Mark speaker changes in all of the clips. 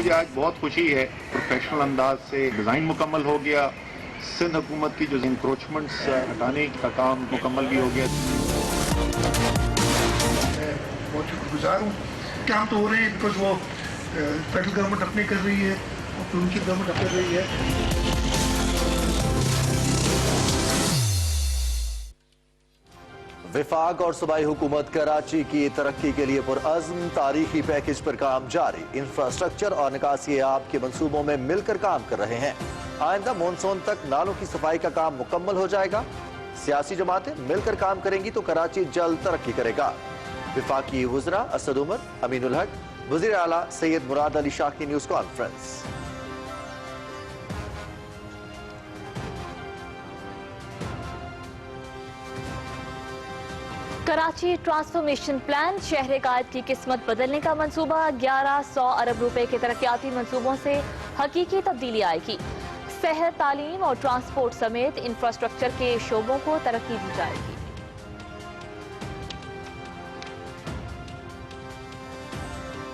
Speaker 1: مجھے آج بہت خوشی ہے، پروفیشنل انداز سے ڈیزائن مکمل ہو گیا، سندھ حکومت کی جو انکروچمنٹس ہٹانے کا کام مکمل بھی ہو گیا۔
Speaker 2: میں بہت شکر گزار ہوں۔ کام تو ہو رہے ہیں بیکاز وہ فیڈرل گورنمنٹ اپنے کر رہی ہے اور پروونشل گورنمنٹ اپنے کر رہی ہے۔
Speaker 3: وفاق اور صوبائی حکومت کراچی کی ترقی کے لیے پرعزم، تاریخی پیکج پر کام جاری، انفراسٹرکچر اور نکاسی آب کے منصوبوں میں مل کر کام کر رہے ہیں۔ آئندہ مونسون تک نالوں کی صفائی کا کام مکمل ہو جائے گا۔ سیاسی جماعتیں مل کر کام کریں گی تو کراچی جلد ترقی کرے گا۔ وفاقی وزراء اسد عمر، امین الحق، وزیر اعلیٰ سید مراد علی شاہ کی news conference.
Speaker 4: Karachi transformation plan, شہر قائد کی قسمت بدلنے کا منصوبہ، 1100 ارب روپے کے ترقیاتی منصوبوں سے حقیقی تبدیلی آئے گی۔ صحت، تعلیم اور ٹرانسپورٹ سمیت انفراسٹرکچر کے شعبوں کو ترقی دی جائے گی۔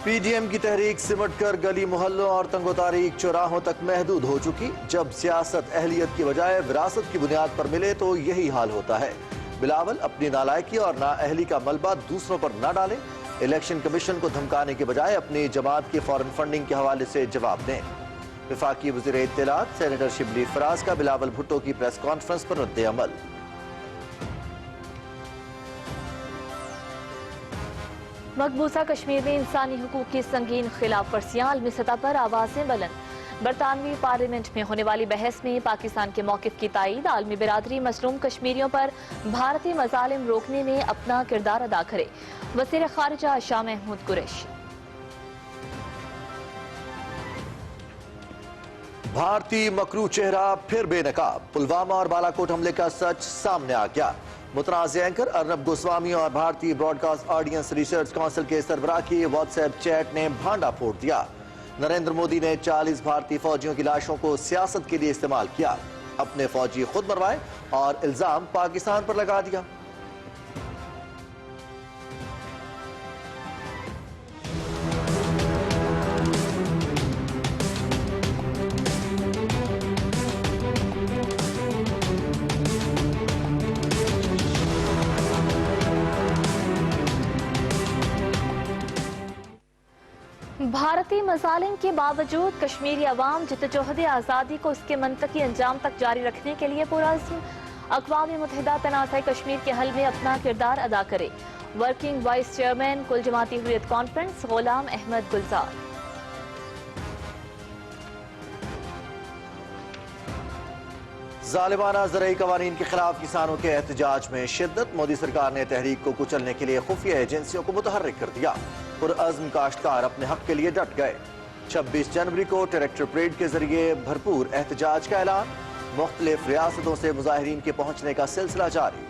Speaker 3: پی ڈی ایم کی تحریک سمٹ کر گلی محلوں اور تنگ و تاریک چوراہوں تک محدود ہو چکی۔ جب سیاست اہلیت کی بجائے وراثت کی بنیاد پر ملے تو یہی حال ہوتا ہے۔ بلاول اپنی نالائکی اور نااہلی کا ملبہ دوسروں پر نہ ڈالیں، الیکشن کمیشن کو دھمکانے کے بجائے اپنی جماعت کی فورن فنڈنگ کے حوالے سے جواب دیں۔ وفاقی وزیر اطلاعات سینیٹر شبلی فراز کا بلاول بھٹو کی پریس کانفرنس پر رد عمل۔
Speaker 4: مقبوضہ کشمیر میں انسانی حقوق کی سنگین خلاف ورزیاں، عالمی سطح پر آوازیں بلند۔ برطانوی پارلیمنٹ میں ہونے والی بحث میں پاکستان کے موقف کی تائید، عالمی برادری مظلوم کشمیریوں پر بھارتی مظالم روکنے میں اپنا کردار ادا کرے، وزیر خارجہ شاہ محمود قریشی۔
Speaker 3: بھارتی مکروہ چہرہ پھر بے نقاب، پلوامہ اور بالا کوٹ حملے کا سچ سامنے آ گیا۔ متنازع اینکر ارنب گوسوامی اور بھارتی broadcast audience research council کے سربراہ کی واٹس ایپ چیٹ نے بھانڈا پھوڑ دیا۔ نریندر مودی نے 40 بھارتی فوجیوں کی لاشوں کو سیاست کے لیے استعمال کیا، اپنے فوجی خود مروائے اور الزام پاکستان پر لگا دیا۔
Speaker 4: بھارتی مظالم کے باوجود کشمیری عوام جدوجہد آزادی کو اس کے منطقی انجام تک جاری رکھنے کے لیے پرعزم، اقوام متحدہ تنازع کشمیر کے حل میں اپنا کردار ادا کرے، ورکنگ وائس چیئرمین کل جماعتی حریت کانفرنس غلام احمد گلزار۔
Speaker 3: ظالمانہ زرعی قوانین کے خلاف کسانوں کے احتجاج میں شدت، مودی سرکار نے تحریک کو کچلنے کے لیے خفیہ ایجنسیوں کو متحرک کر دیا۔ پرعزم کاشتکار اپنے حق کے لیے ڈٹ گئے۔ 26 جنوری کو ٹریکٹر پریڈ کے ذریعے بھرپور احتجاج کا اعلان، مختلف ریاستوں سے مظاہرین کے پہنچنے کا سلسلہ جاری۔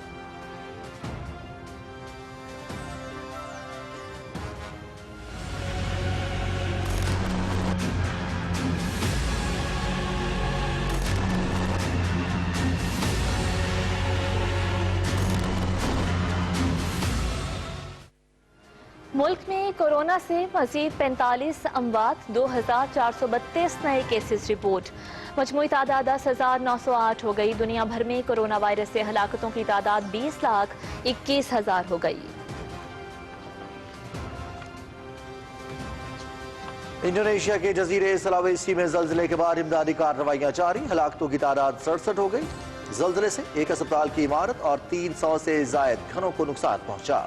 Speaker 4: ملک میں کورونا سے مزید 45 اموات، 2432 نئے کیسز رپورٹ، مجموعی تعداد 10,908 ہو گئی۔ دنیا بھر میں کورونا وائرس سے ہلاکتوں کی تعداد 20,21,000 ہو گئی۔
Speaker 3: انڈونیشیا کے جزیرے سلاویسی میں زلزلے کے بعد امدادی کارروائیاں جاری، ہلاکتوں کی تعداد 67 ہو گئی۔ زلزلے سے ایک اسپتال کی عمارت اور 300 سے زائد گھروں کو نقصان پہنچا۔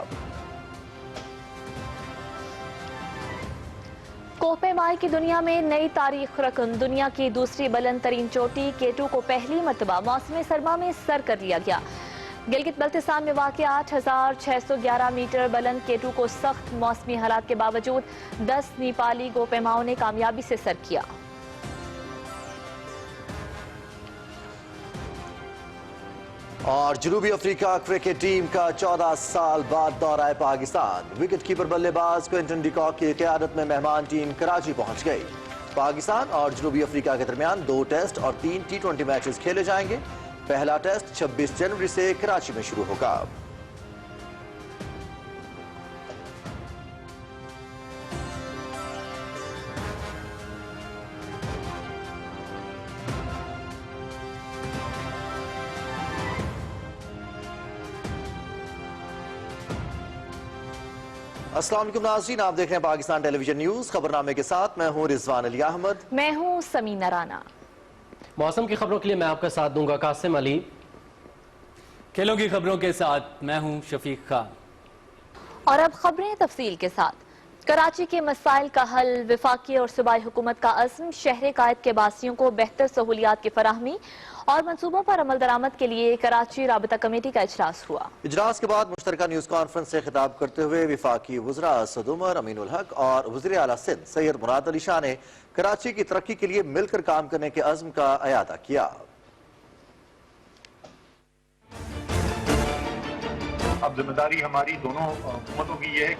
Speaker 4: کوہ پیمائی کی دنیا میں نئی تاریخ رقم، دنیا کی دوسری بلند ترین چوٹی K2 کو پہلی مرتبہ موسم سرما میں سر کر لیا گیا۔ گلگت بلتستان میں واقع 8,611 میٹر بلند K2 کو سخت موسمی حالات کے باوجود 10 نیپالی گو پیماؤں نے کامیابی سے سر کیا۔
Speaker 3: اور جنوبی افریقہ کرکٹ ٹیم کا 14 سال بعد دورہ پاکستان، وکٹ کیپر بلے باز کوئنٹن ڈی کاک کی قیادت میں مہمان ٹیم کراچی پہنچ گئی۔ پاکستان اور جنوبی افریقہ کے درمیان 2 ٹیسٹ اور 3 T20 میچز کھیلے جائیں گے۔ پہلا ٹیسٹ 26 جنوری سے کراچی میں شروع ہوگا۔ السلام علیکم ناظرین، آپ دیکھ رہے ہیں پاکستان ٹیلی ویژن نیوز۔ خبرنامے کے ساتھ میں ہوں رضوان علی احمد،
Speaker 4: میں ہوں سمینہ رانا۔
Speaker 5: موسم کی خبروں کے لیے میں آپ کا ساتھ دوں گا قاسم علی۔
Speaker 6: کھیلوں کی خبروں کے ساتھ میں ہوں شفیق خان۔
Speaker 4: اور اب خبریں تفصیل کے ساتھ۔ کراچی کے مسائل کا حل، وفاقی اور صوبائی حکومت کا عزم، شہر قائد کے باسیوں کو بہتر سہولیات کی فراہمی اور منصوبوں پر عمل درآمد کے لیے کراچی رابطہ کمیٹی کا اجلاس ہوا۔
Speaker 3: اجلاس کے بعد مشترکہ نیوز کانفرنس سے خطاب کرتے ہوئے وفاقی وزراء اسد عمر، امین الحق اور وزیر اعلیٰ سندھ سید مراد علی شاہ نے کراچی کی ترقی کے لیے مل کر کام کرنے کے عزم کا اعادہ کیا۔
Speaker 1: اب ذمہ داری ہماری دونوں حکومتوں کی یہ ہے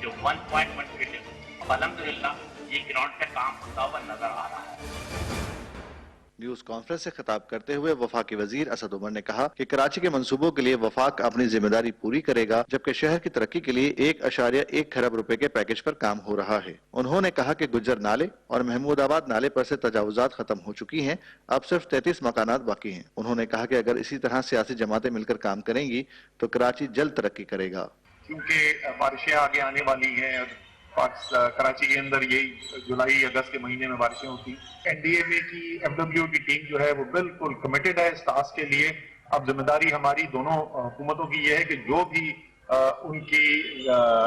Speaker 7: جو 1.1 ٹریلین اب الحمدللہ یہ گراؤنڈ پہ کام ہوتا ہوا نظر آ رہا ہے۔
Speaker 1: نیوز کانفرنس سے خطاب کرتے ہوئے وفاقی وزیر اسد عمر نے کہا کہ کراچی کے منصوبوں کے لیے وفاق اپنی ذمہ داری پوری کرے گا، جبکہ شہر کی ترقی کے لیے 1.1 کھرب روپے کے پیکج پر کام ہو رہا ہے۔ انہوں نے کہا کہ گجر نالے اور محمود آباد نالے پر سے تجاوزات ختم ہو چکی ہیں، اب صرف 33 مکانات باقی ہیں۔ انہوں نے کہا کہ اگر اسی طرح سیاسی جماعتیں مل کر کام کریں گی تو کراچی جلد ترقی کرے گا۔ کیونکہ بارشیں آگے آنے والی ہیں، کراچی کے اندر یہی جولائی اگست کے مہینے میں بارشیں ہوتی ہیں۔ این ڈی ایم اے کی FW کی ٹیم جو ہے وہ بالکل کمیٹڈ ہے اس ٹاسک کے لیے۔ اب ذمہ داری ہماری دونوں حکومتوں کی یہ ہے کہ جو بھی ان کی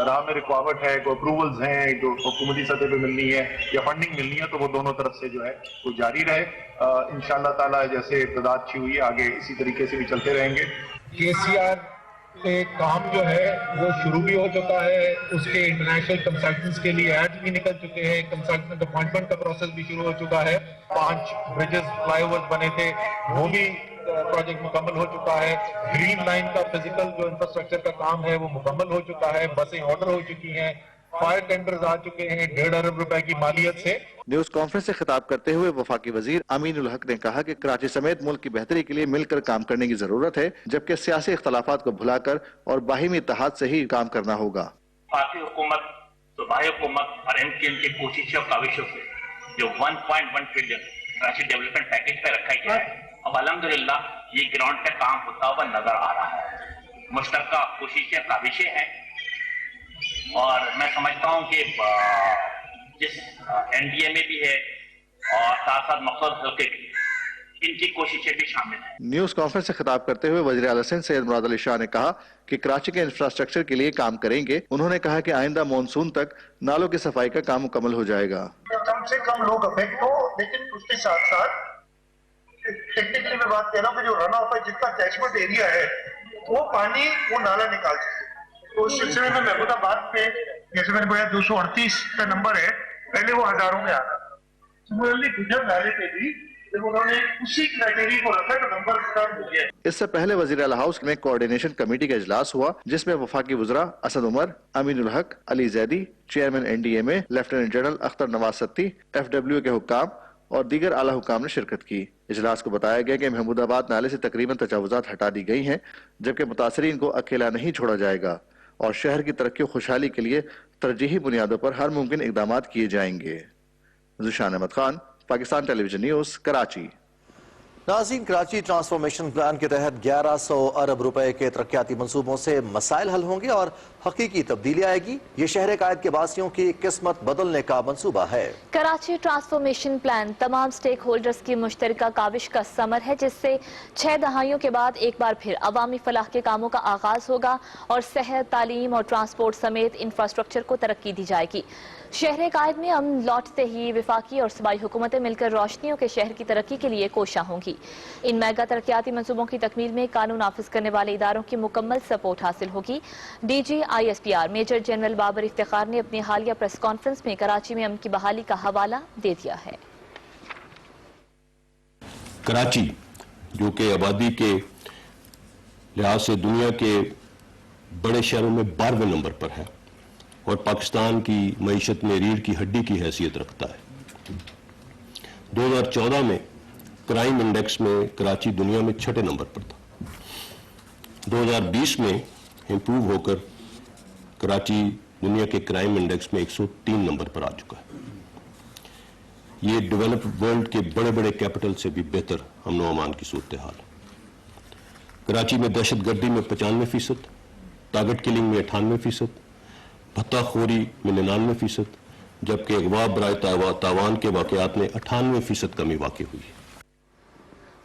Speaker 1: راہ میں رکاوٹ ہے، کوئی اپروولز ہیں جو حکومتی سطح پہ ملنی ہے یا فنڈنگ ملنی ہے، تو وہ دونوں طرف سے جو ہے وہ جاری رہے۔ انشاءاللہ تعالی جیسے ابتدا اچھی ہوئی آگے اسی طریقے سے بھی چلتے رہیں گے۔
Speaker 8: KCR کے کام جو ہے وہ شروع بھی ہو چکا ہے، اس کے انٹرنیشنل کنسلٹنٹس کے لیے ایڈ بھی نکل چکے ہیں، کنسلٹنٹ اپوائنٹمنٹ کا پروسیس بھی شروع ہو چکا ہے۔ 5 بریجز فلائی اوورز بنے تھے، وہ بھی پروجیکٹ مکمل ہو چکا ہے۔ گرین لائن کا فزیکل جو انفراسٹرکچر کا کام ہے وہ مکمل ہو چکا ہے، بسیں آرڈر ہو چکی ہیں، فائر ٹینڈرز آ چکے ہیں 1.5 ارب روپے کی مالیت سے۔
Speaker 1: نیوز کانفرنس سے خطاب کرتے ہوئے وفاقی وزیر امین الحق نے کہا کہ کراچی سمیت ملک کی بہتری کے لیے مل کر کام کرنے کی ضرورت ہے، جبکہ سیاسی اختلافات کو بھلا کر اور باہمی اتحاد سے ہی کام کرنا ہوگا۔
Speaker 7: وفاقی حکومت، صوبائی حکومت اور MTN کی کوششوں کاوشوں سے جو 1.1 ٹریلین کراچی ڈیولپمنٹ پیکج پہ رکھا گیا ہے، اب الحمدللہ یہ گراؤنڈ پہ کام ہوتا ہوا نظر آ رہا ہے۔ مشترکہ کوششیں کاوشیں ہیں اور میں سمجھتا ہوں کہ جس NDMA بھی ہے اور ساتھ ساتھ مقصد حلقے کی ان کی کوششیں بھی شامل ہیں۔
Speaker 1: نیوز کانفرنس سے خطاب کرتے ہوئے وزیر اعلیٰ سندھ سید مراد علی شاہ نے کہا کہ کراچی کے انفراسٹرکچر کے لیے کام کریں گے۔ انہوں نے کہا کہ آئندہ مونسون تک نالوں کی صفائی کا کام مکمل ہو جائے گا۔
Speaker 2: کم سے کم لوگ افیکٹ ہو، لیکن اس کے ساتھ ساتھ ٹیکنیکلی میں بات کہہ رہا ہوں کہ جو رن آف ہے جتنا کیچمنٹ ایریا ہے وہ پانی وہ نالا نکال سکے۔ تو اس سلسلے میں محمود آباد پہ جیسے میں نے بولا 238 کا نمبر ہے، پہلے وہ ہزاروں میں آتا تھا۔ سملرلی گجر نالے پہ بھی جب انہوں نے اسی کرائٹیریا کو رکھا تو نمبر کم ہو گیا۔
Speaker 1: اس سے پہلے وزیر اعلیٰ ہاؤس میں کوارڈینیشن کمیٹی کا اجلاس ہوا، جس میں وفاقی وزراء Asad Umar, Amin ul-Haq, Ali Zaidi, chairman NDMA lieutenant general Akhtar Nawaz Satti, FW کے حکام اور دیگر اعلیٰ حکام نے شرکت کی۔ اجلاس کو بتایا گیا کہ محمود آباد نالے سے تقریباً تجاوزات ہٹا دی گئی ہیں، جبکہ متاثرین کو اکیلا نہیں چھوڑا جائے گا اور شہر کی ترقی و خوشحالی کے لیے ترجیحی بنیادوں پر ہر ممکن اقدامات کیے جائیں گے۔ ذوشان احمد خان، پاکستان ٹیلی ویژن نیوز، کراچی۔
Speaker 3: ناظرین، کراچی ٹرانسفارمیشن پلان کے تحت 1100 ارب روپے کے ترقیاتی منصوبوں سے مسائل حل ہوں گے اور حقیقی تبدیلی آئے گی۔ یہ شہر قائد کے باسیوں کی قسمت بدلنے کا منصوبہ ہے۔
Speaker 4: کراچی ٹرانسفارمیشن پلان تمام سٹیک ہولڈرز کی مشترکہ کاوش کا ثمر ہے، جس سے 6 دہائیوں کے بعد ایک بار پھر عوامی فلاح کے کاموں کا آغاز ہوگا اور صحت، تعلیم اور ٹرانسپورٹ سمیت انفراسٹرکچر کو ترقی دی جائے گی۔ شہر قائد میں امن لوٹتے ہی وفاقی اور صوبائی حکومتیں مل کر روشنیوں کے شہر کی ترقی کے لیے کوشاں ہوں گی۔ ان میگا ترقیاتی منصوبوں کی تکمیل میں قانون نافذ کرنے والے اداروں کی مکمل سپورٹ حاصل ہوگی۔ DG ISPR major general Babar Iftikhar نے اپنی حالیہ پریس کانفرنس میں کراچی میں امن کی بحالی کا حوالہ دے دیا ہے۔
Speaker 9: کراچی جو کہ آبادی کے لحاظ سے دنیا کے بڑے شہروں میں 12ویں نمبر پر ہے اور پاکستان کی معیشت میں ریڑھ کی ہڈی کی حیثیت رکھتا ہے۔ 2014 میں کرائم انڈیکس میں کراچی دنیا میں 6 نمبر پر تھا۔ 2020 میں امپروو ہو کر کراچی دنیا کے کرائم انڈیکس میں 103 نمبر پر آ چکا ہے۔ یہ ڈیولپڈ ورلڈ کے بڑے بڑے کیپٹل سے بھی بہتر امن و امان کی صورتحال ہے۔ کراچی میں دہشت گردی میں 95%، टारगेट किलिंग में 98%, भत्ताखोरी में 99%, जबकि अगवा बराए तावान के वाकयात में 98% कमी वाक़ई हुई है।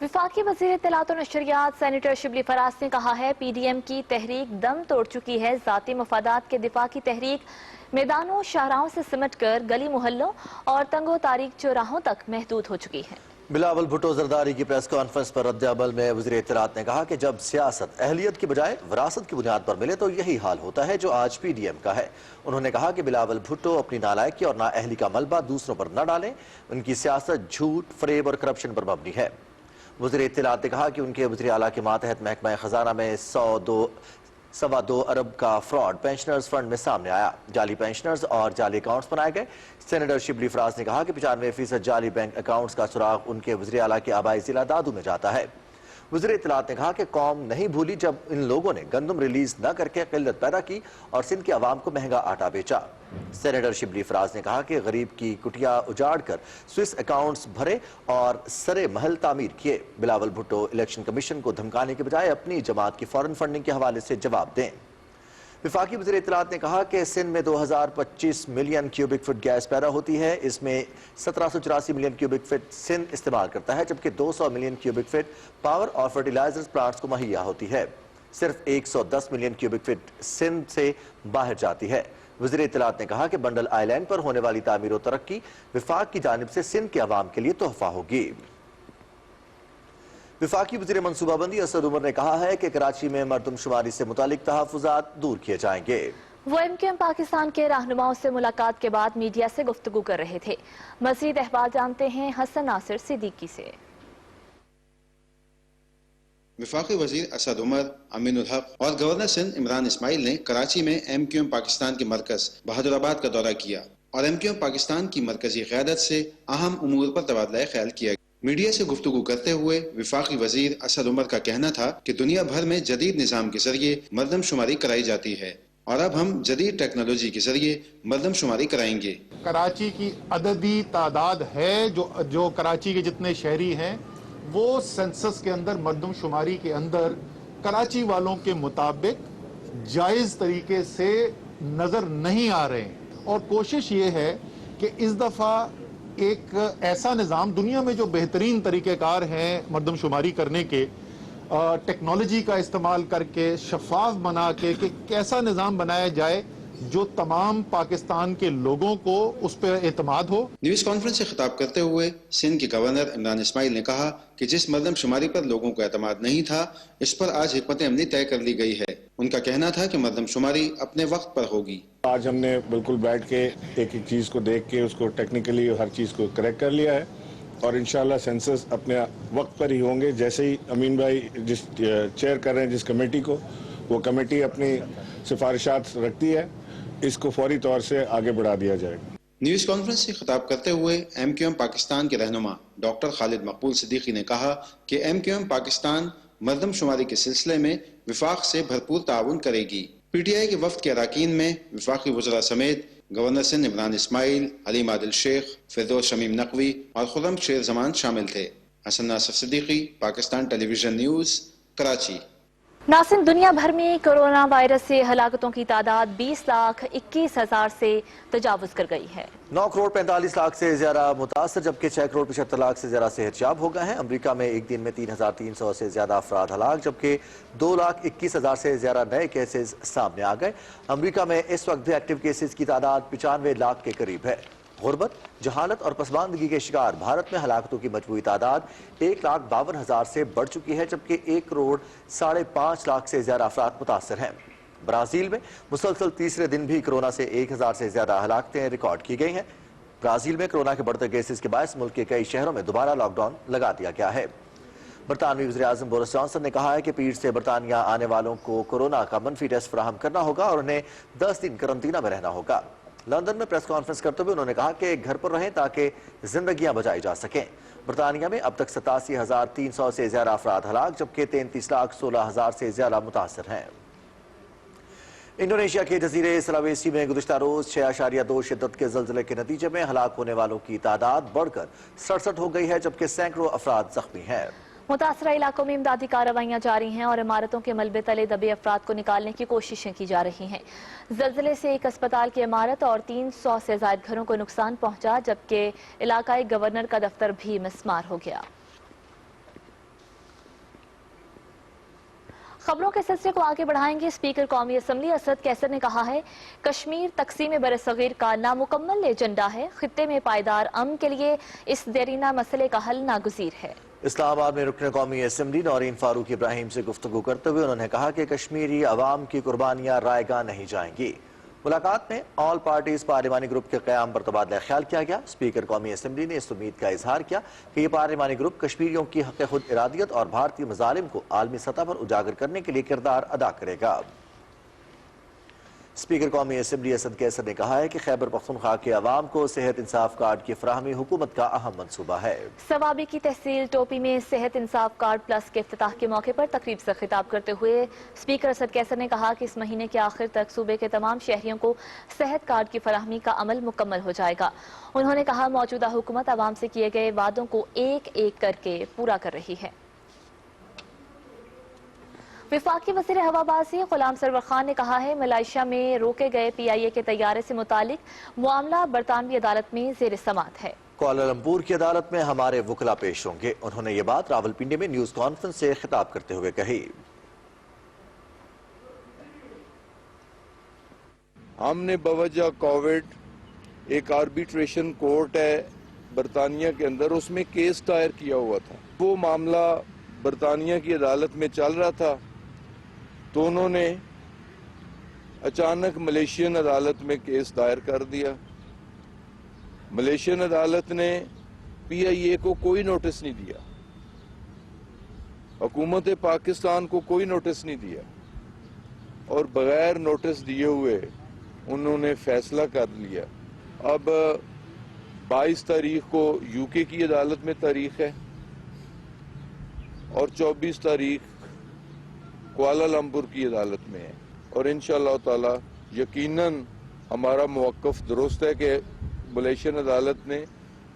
Speaker 4: वफाकी वज़ीर इत्तलात और नशरियात सेनेटर शिबली फराज ने कहा है PDM की तहरीक दम तोड़ चुकी है। ज़ाती मफादात के दिफा की तहरीक मैदानों शाहराहों से सिमट कर गली मोहल्लों और तंगो तारीख चौराहों तक महदूद हो चुकी है। बिलावल भुट्टो जरदारी की प्रेस कॉन्फ्रेंस पर रद्द-ए-अमल में वज़ीर इत्तलात ने कहा कि जब सियासत अहलियत की बजाय विरासत की बुनियाद पर मिले तो यही हाल होता है जो आज PDM का है। उन्होंने कहा कि बिलावल भुट्टो अपनी नालायकी और नाअहली का मलबा दूसरों पर न डालें। उनकी सियासत झूठ, फरेब और करप्शन पर मबनी है। वज़ीर इत्तलात ने कहा कि उनके वज़ीर आला के मातहत महकमा खजाना में 102 अरब का फ्रॉड पेंशनर्स फंड में सामने आया। जाली पेंशनर्स और जाली अकाउंट्स बनाए गए। सेनेटर शिबली फराज ने कहा कि 95% जाली बैंक अकाउंट्स का सुराग उनके वज़ीर आला के आबाई जिला दादू में जाता है। वज़ीर इत्तलात ने कहा कि कौम नहीं भूली जब इन लोगों ने गंदम रिलीज न करके किल्लत पैदा की और सिंध के अवाम को महंगा आटा बेचा। सेनेटर शिबली फराज ने कहा कि गरीब की कुटिया उजाड़ कर स्विस अकाउंट्स भरे और सरे महल तामीर किए। बिलावल भुट्टो इलेक्शन कमीशन को धमकाने के बजाय अपनी जमात की फॉरेन फंडिंग के हवाले से जवाब दें। वफाकी वज़ीर इत्तलात ने कहा कि सिंध में 2025 मिलियन क्यूबिक फुट गैस पैदा होती है। इसमें 1784 मिलियन क्यूबिक फुट सिंध इस्तेमाल करता है, जबकि 200 मिलियन क्यूबिक फुट पावर और फर्टिलाइजर्स प्लांट्स को मुहैया होती है। सिर्फ 110 मिलियन क्यूबिक फुट सिंध से बाहर जाती है। वज़ीर इत्तलात ने कहा कि बंडल आइलैंड पर होने वाली तामीर और तरक्की वफाक की जानिब से सिंध के अवाम के लिए तोहफा होगी। वफाकी वज़ीर मनसूबाबंदी असद उमर ने कहा है कि कराची में मरदमशुमारी से मुतालिक तहफ़्फ़ुज़ात दूर किए जाएंगे। वो MQM पाकिस्तान के रहनुमाओं से मुलाकात के बाद मीडिया से गुफ्तगू कर रहे थे। मज़ीद अहवाल जानते हैं हसन नासिर सिद्दीकी से।
Speaker 10: वफाकी वज़ीर असद उमर, अमीनुल हक और गवर्नर सिंध इमरान इस्माइल ने कराची में MQM पाकिस्तान के मरकज बहादुराबाद का दौरा किया और MQM पाकिस्तान की मरकजी क़यादत से अहम उमूर पर तबादला ख्याल किया। मीडिया से गुफ्तगू करते हुए वफाकी वज़ीर असद उमर का कहना था कि दुनिया भर में जदीद निज़ाम के जरिए मरदमशुमारी कराई जाती है और अब हम जदीद टेक्नोलॉजी के जरिए मरदमशुमारी कराएंगे।
Speaker 8: कराची की अददी तादाद है जो कराची के जितने शहरी हैं वो सेंसस के अंदर मरदमशुमारी के अंदर कराची वालों के मुताबिक जायज़ तरीके से नज़र नहीं आ रहे हैं। और कोशिश ये है कि इस दफ़ा एक ऐसा निज़ाम दुनिया में जो बेहतरीन तरीक़ेकार हैं मरदमशुमारी करने के, टेक्नोलॉजी का इस्तेमाल करके शफाफ बना के कि कैसा निज़ाम बनाया जाए जो तमाम पाकिस्तान के लोगों को उस पर एतमाद हो।
Speaker 10: न्यूज़ कॉन्फ्रेंस से खिताब करते हुए सिंध के गवर्नर इमरान इस्माइल ने कहा कि जिस मरदमशुमारी पर लोगों को एतमाद नहीं था, इस पर आज हिकमत अमली तय कर ली गई है। उनका कहना था कि मरदमशुमारी अपने वक्त पर होगी।
Speaker 11: आज हमने बिल्कुल बैठ के एक एक चीज़ को देख के उसको टेक्निकली हर चीज़ को करेक्ट कर लिया है और इंशाल्लाह सेंसस अपने वक्त पर ही होंगे। जैसे ही अमीन भाई जिस चेयर कर रहे हैं जिस कमेटी को, वो कमेटी अपनी सिफारिशात रखती है, इसको फौरी तौर से आगे बढ़ा दिया जाएगा।
Speaker 10: न्यूज़ कॉन्फ्रेंस से खिताब करते हुए MQM पाकिस्तान के रहनुमा डॉक्टर खालिद मकबूल सिद्दीकी ने कहा कि MQM पाकिस्तान मरदमशुमारी के सिलसिले में वफाक से भरपूर ताउन करेगी। PTI के वफ्द के अरकान में वफाकी वज़रा समेत गवर्नर सिंध इमरान इस्माइल, हलीम आदिल शेख, फिरदौस शमीम नकवी और खुर्रम शेर जमान शामिल थे। Hassan Nasir Siddiqui, Pakistan television news, Karachi.
Speaker 4: नासिन, दुनिया भर में कोरोना वायरस से हलाकतों की तादाद 20,21,000 से तजावुज कर गई है।
Speaker 3: 9 करोड़ 45 लाख से ज्यादा मुतासर, जबकि 6 करोड़ 75 लाख से ज्यादा सेहतयाब हो गए हैं। अमरीका में एक दिन में 3,300 से ज्यादा अफराद हलाक, जबकि 2,21,000 से ज्यादा नए केसेस सामने आ गए। अमरीका में इस वक्त भी एक्टिव केसेस की तादाद 95 लाख के करीब है। गुर्बत, जहालत और पसमानदगी के शिकार भारत में हलाकतों की मजमूई तादाद 1,52,000 से बढ़ चुकी है, जबकि 1 करोड़ 5.5 लाख से ज्यादा अफराद मुतासर हैं। ब्राजील में मुसलसल तीसरे दिन भी कोरोना से 1,000 से ज्यादा हलाकतें रिकॉर्ड की गई हैं। ब्राजील में कोरोना के बढ़ते केसेस के बायस मुल्क के कई शहरों में दोबारा लॉकडाउन लगा दिया गया है। बरतानवी वज़ीर आज़म बोरिस जॉनसन ने कहा है कि पीर से बरतानिया आने वालों को कोरोना का मनफी टेस्ट फराहम करना होगा और उन्हें 10 दिन करंतना में रहना होगा। लंदन में प्रेस कॉन्फ्रेंस करते हुए उन्होंने कहा कि घर पर रहें ताकि जिंदगियां बचाई जा सकें। बरतानिया में अब तक 87,300 से ज्यादा अफराद हलाक, जबकि 33,16,000 से ज्यादा मुतासर हैं। इंडोनेशिया के जजीरे सलावेसी में गुज़िश्ता रोज 6.2 शिद्दत के ज़लज़ले के नतीजे में हलाक होने वालों की तादाद बढ़कर 67 हो गई है, जबकि सैकड़ों अफराद जख्मी हैं।
Speaker 4: मुतासरा इलाकों में इमदादी कार्रवाइयां जारी हैं और इमारतों के मलबे तले दबे अफराद को निकालने की कोशिशें की जा रही हैं। जल्जले से एक अस्पताल की इमारत और 300 से ज्यादा घरों को नुकसान पहुंचा, जबकि इलाकाई गवर्नर का दफ्तर भी मिस्मार हो गया। खबरों के सिलसिले को आगे बढ़ाएंगे। स्पीकर कौमी असम्बली असद कैसर ने कहा है, कश्मीर तकसीम बरसगीर का नामुकम्मल एजेंडा है। खित्ते में पायदार अमन के लिए इस देरीना मसले का हल नागुज़ीर है।
Speaker 3: इस्लामाबाद में रुकन कौमी असम्बली नौरीन फारूक इब्राहिम से गुफ्तगू करते हुए उन्होंने कहा कि कश्मीरी अवाम की कुर्बानियां रायगा नहीं जाएंगी। मुलाकात में ऑल पार्टीज पार्लिमानी ग्रुप के क़याम पर तबादला ख्याल किया गया। स्पीकर कौमी असम्बली ने इस उम्मीद का इजहार किया कि ये पार्लिमानी ग्रुप कश्मीरियों की हक़ खुद इरादियत और भारतीय मज़ालिम को आलमी सतह पर उजागर करने के लिए किरदार अदा करेगा। स्पीकर कौमी असम्बली असद कैसर ने कहा है कि खैबर पख्तूनख्वा के अवाम को सेहत इंसाफ कार्ड की फराहमी हुकूमत का अहम मंसूबा है। सवाबी की तहसील टोपी में सेहत इंसाफ कार्ड प्लस के इफ्तिताह के मौके पर तकरीब से खिताब करते हुए स्पीकर असद कैसर ने कहा कि इस महीने के आखिर तक सूबे के तमाम शहरियों को सेहत कार्ड की फराहमी का अमल मुकम्मल हो जाएगा। उन्होंने कहा, मौजूदा हुकूमत अवाम से किए गए वादों को एक एक करके पूरा कर रही है। विफाकी वज़ीर हवाबाजी गुलाम सरवर खान ने कहा है, मलेशिया में रोके गए PIA के तैयारे से मुतालिक मामला बरतानवी अदालत में ज़ेर समाअत है। कुआलालंपुर की अदालत में हमारे वकला पेश होंगे। उन्होंने ये बात रावलपिंडी में न्यूज कॉन्फ्रेंस से खिताब करते हुए कही।
Speaker 12: हमने बवजह कोविड एक आर्बिट्रेशन कोर्ट है बरतानिया के अंदर, उसमें केस दायर किया हुआ था। वो मामला बरतानिया की अदालत में चल रहा था, तो उन्होंने अचानक मलेशियन अदालत में केस दायर कर दिया। मलेशियन अदालत ने PIA को कोई नोटिस नहीं दिया, हुकूमत पाकिस्तान को कोई नोटिस नहीं दिया, और बगैर नोटिस दिए हुए उन्होंने फैसला कर लिया। अब 22 तारीख को UK की अदालत में तारीख है और 24 तारीख कुआलालंपुर की अदालत में है, और इंशाअल्लाह ताला यकीनन हमारा मौक़िफ़ दुरुस्त है कि मलेशियन अदालत ने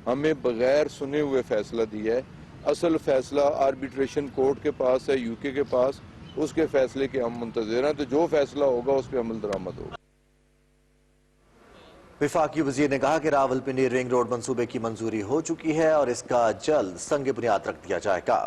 Speaker 12: हमें बगैर सुने हुए फैसला दिया है। असल फैसला आर्बिट्रेशन कोर्ट के पास है, UK के पास, उसके फैसले के हम मुंतज़िर हैं, तो जो फैसला होगा उस पर अमल दरामद होगा।
Speaker 3: विफाकी वजीर ने कहा कि रावलपिंडी रिंग रोड मंसूबे की मंजूरी हो चुकी है और इसका जल्द संग बुनियाद रख दिया जाएगा।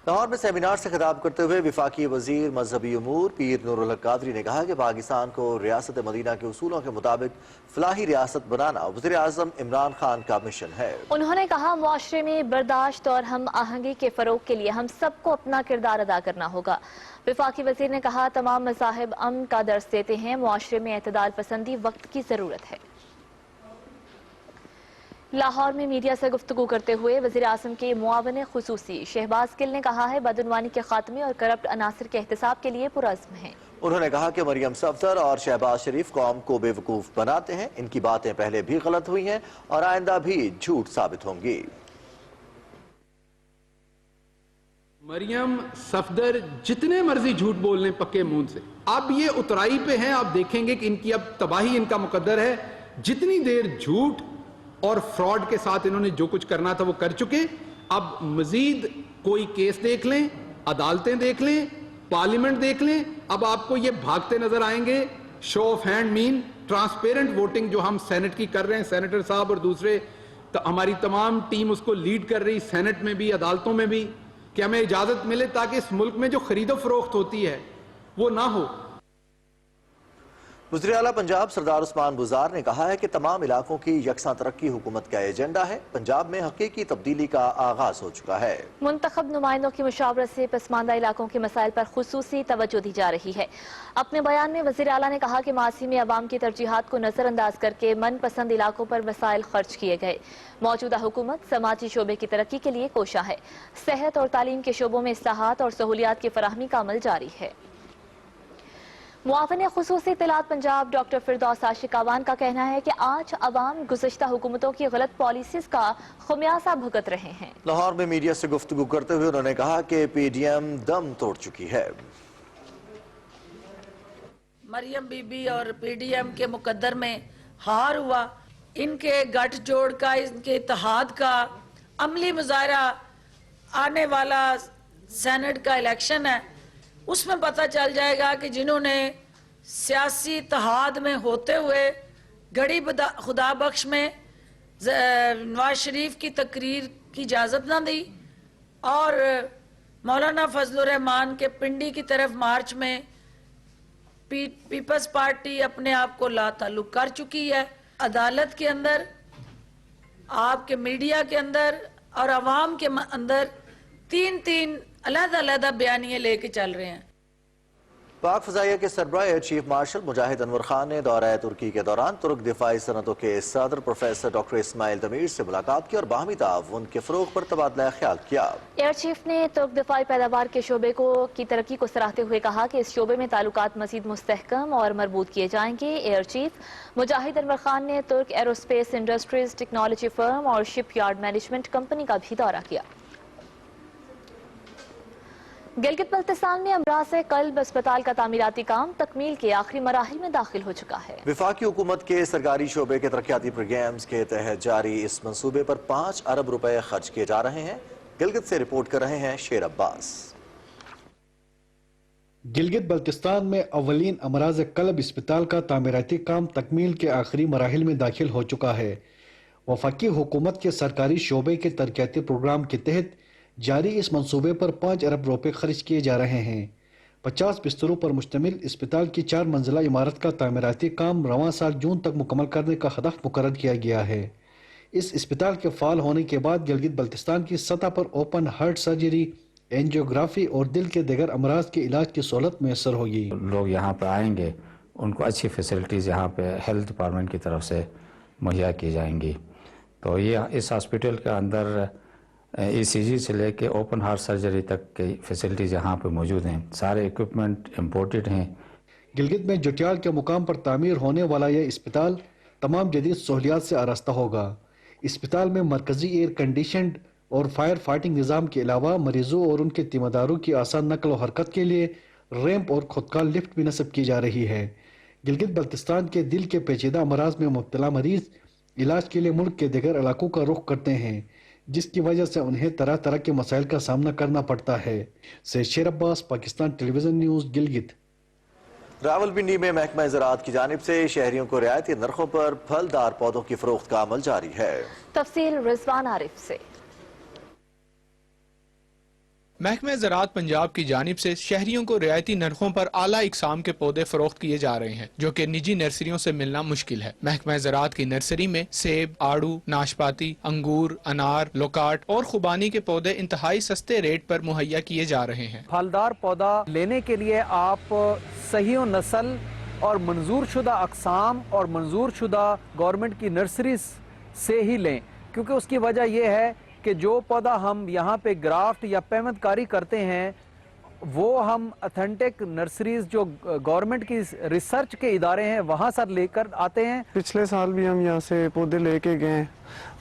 Speaker 3: लाहौर में सेमिनार से खिताब करते हुए विफाकी वजीर मजहबी उमूर पीर नूरुल हक कादरी ने कहा कि पाकिस्तान को रियासत मदीना के उसूलों के मुताबिक फलाही रियासत बनाना वज़ीर आज़म इमरान खान का मिशन है। उन्होंने कहा, मुआशरे में बर्दाश्त और हम आहंगी के फरोग के लिए हम सबको अपना किरदार अदा करना होगा। विफाकी वजीर ने कहा, तमाम मज़ाहिब अमन का दर्स देते हैं, मुआशरे में एतदाल पसंदी वक्त की जरूरत है। लाहौर में मीडिया से गुफ्तगू करते हुए वज़ीर आज़म के मुआवन खुसूसी शहबाज गिल ने कहा है, बदउनवानी के खात्मे और करप्ट अनासर के एहतसाब के लिए पुरअज़्म हैं। उन्होंने कहा कि मरियम सफदर और शहबाज शरीफ कौम को बेवकूफ बनाते हैं। इनकी बातें पहले भी गलत हुई हैं और आइंदा भी झूठ साबित होंगी।
Speaker 8: मरियम सफदर जितने मर्जी झूठ बोल लें पक्के मुंह से, अब ये उतराई पे हैं। आप देखेंगे कि इनकी अब तबाही इनका मुकद्दर है। जितनी देर झूठ और फ्रॉड के साथ इन्होंने जो कुछ करना था वो कर चुके। अब मजीद कोई केस देख लें, अदालतें देख लें, पार्लियामेंट देख लें, अब आपको ये भागते नजर आएंगे। Show off hand mean transparent voting जो हम सेनेट की कर रहे हैं, सेनेटर साहब और दूसरे हमारी तमाम टीम उसको लीड कर रही, सेनेट में भी अदालतों में भी, कि हमें इजाजत मिले ताकि इस मुल्क में जो खरीदो फरोख्त होती है वो ना हो।
Speaker 3: वज़ीर आला पंजाब सरदार उस्मान बुज़ार ने कहा है कि तमाम इलाकों की यकसां तरक्की हुकूमत का एजेंडा है। पंजाब में हकीकी तब्दीली का आगाज हो चुका है। मुंतखब नुमाइंदों की मुशावरत से पसमानदा इलाकों के मसाइल पर खुसूसी तवज्जो दी जा रही है। अपने बयान में वज़ीर आला ने कहा कि मासी में अवाम की तरजीहात को नजरअंदाज करके मनपसंद इलाकों पर वसाइल खर्च किए गए। मौजूदा हुकूमत समाजी शोबे की तरक्की के लिए कोशा है। सेहत और तालीम के शोबों में इस्लाहात और सहूलियात की फराहमी का अमल जारी है। मुआविन खुसूसी इत्तलात पंजाब डॉक्टर फिरदौस आशिक आवान का कहना है कि आज अवाम गुज़श्ता हुकूमतों की गलत पॉलिसीज का खुमियासा भुगत रहे हैं। लाहौर में मीडिया से गुफ्तगू करते हुए उन्होंने कहा कि PDM दम तोड़ चुकी है।
Speaker 13: मरियम बीबी और PDM के मुकद्दर में हार हुआ। इनके गठजोड़ का, इनके इत्तेहाद का अमली मुजाहरा आने वाला सेनेट का इलेक्शन है, उसमें पता चल जाएगा कि जिन्होंने सियासी इत्तेहाद में होते हुए घड़ी खुदा बख्श में नवाज शरीफ की तकरीर की इजाज़त ना दी और मौलाना फजलुर रहमान के पिंडी की तरफ मार्च में पीपल्स पार्टी अपने आप को लाताल्लुक कर चुकी है। अदालत के अंदर, आपके मीडिया के अंदर और अवाम के अंदर तीन अलग-अलग बयानियां लेके चल रहे हैं।
Speaker 3: पाक फजाइया के सरबराह एयर चीफ मार्शल मुजाहिद अनवर खान ने दौरा तुर्की के दौरान तुर्क दिफाई सनतों के सदर प्रोफेसर डॉक्टर इस्माइल तमीर से मुलाकात की और बाहमी ताउन के फरोग पर तबादला ख्याल किया।
Speaker 4: एयर चीफ ने तुर्क दिफाई पैदावार के शोबे की तरक्की को सराहते हुए कहा कि इस शोबे में ताल्लुकात मजीद मुस्तहकम और मजबूत किए जाएंगे। एयर चीफ मुजाहिद अनवर खान ने तुर्क एरोस्पेस इंडस्ट्रीज टेक्नोलॉजी फर्म और शिप यार्ड मैनेजमेंट कंपनी का भी दौरा किया। गिलगित बल्तिस्तान में अमराज से कल्ब अस्पताल का तामीराती काम तकमील के आखिरी मराहिल में दाखिल हो चुका है।
Speaker 3: वफाकी हुकूमत के सरकारी शोबे के तरक्याती प्रोग्राम्स के तहत जारी इस मंसूबे पर 5 अरब रुपए खर्च किए जा रहे हैं। गिलगित से रिपोर्ट कर रहे हैं शेर अब्बास।
Speaker 14: गिलगित बल्तिस्तान में अवलीन अमराज कल्ब अस्पताल का तामीराती काम तकमील के आखिरी मराहिल में दाखिल हो चुका है। वफाकी हुकूमत के सरकारी शोबे के तरक्याती प्रोग्राम के तहत जारी इस मंसूबे पर 5 अरब रुपए खर्च किए जा रहे हैं। 50 बिस्तरों पर मुश्तमिल अस्पताल की 4 मंजिला इमारत का तामीराती काम रवां साल जून तक मुकम्मल करने का हदफ मुकर्रर किया गया है। इस अस्पताल के फाल होने के बाद गिलगित बल्तिस्तान की सतह पर ओपन हार्ट सर्जरी, एंजियोग्राफी और दिल के दीगर अमराज के इलाज की सहूलत मैसर होगी।
Speaker 15: लोग यहाँ पर आएंगे, उनको अच्छी फैसिलिटीज़ यहाँ पे हेल्थ डिपार्टमेंट की तरफ से मुहैया की जाएंगी। तो ये इस हॉस्पिटल के अंदर ECG से लेके ओपन हार्ट सर्जरी तक की फैसिलिटीज़ यहाँ पे मौजूद हैं। सारे इक्विपमेंट इम्पोर्टेड हैं।
Speaker 14: गिलगित में जुटियाल के मुकाम पर तामीर होने वाला यह अस्पताल तमाम जदीद सहूलियात से आरास्ता होगा। अस्पताल में मरकजी एयर कंडीशनड और फायर फाइटिंग निज़ाम के अलावा मरीजों और उनके तीमारदारों की आसान नकल व हरकत के लिए रैंप और खुदकार लिफ्ट भी नस्ब की जा रही है। गिलगित बल्तिस्तान के दिल के पेचीदा अमराज में मुब्तला मरीज इलाज के लिए मुल्क के दीगर इलाकों का रुख करते हैं, जिसकी वजह से उन्हें तरह तरह के मसाइल का सामना करना पड़ता है। शेर अब्बास, पाकिस्तान टेलीविजन न्यूज़, गिलगित।
Speaker 3: रावलपिंडी में महकमा ज़राअत की जानिब से शहरियों को रियायती नरखों पर फलदार पौधों की फरोख्त का अमल जारी है।
Speaker 4: तफसील रिजवान आरिफ से।
Speaker 16: महकमा ज़राअत पंजाब की जानिब से शहरियों को रियायती नरखों पर आला इकसाम के पौधे फरोख्त किए जा रहे हैं, जो कि निजी नर्सरियों से मिलना मुश्किल है। महकमा ज़राअत की नर्सरी में सेब, आड़ू, नाशपाती, अंगूर, अनार, लोकाट और खुबानी के पौधे इंतहाई सस्ते रेट पर मुहैया किए जा रहे हैं।
Speaker 17: फलदार पौधा लेने के लिए आप सही नस्ल और मंजूर शुदा अकसाम और मंजूर शुदा गवर्नमेंट की नर्सरी से ही लें, क्योंकि उसकी वजह यह है कि जो पौधा हम यहाँ पे ग्राफ्ट या पेमतकारी करते हैं वो हम ऑथेंटिक नर्सरीज जो गवर्नमेंट की रिसर्च के इदारे हैं वहाँ से लेकर आते हैं।
Speaker 18: पिछले साल भी हम यहाँ से पौधे लेके गए हैं,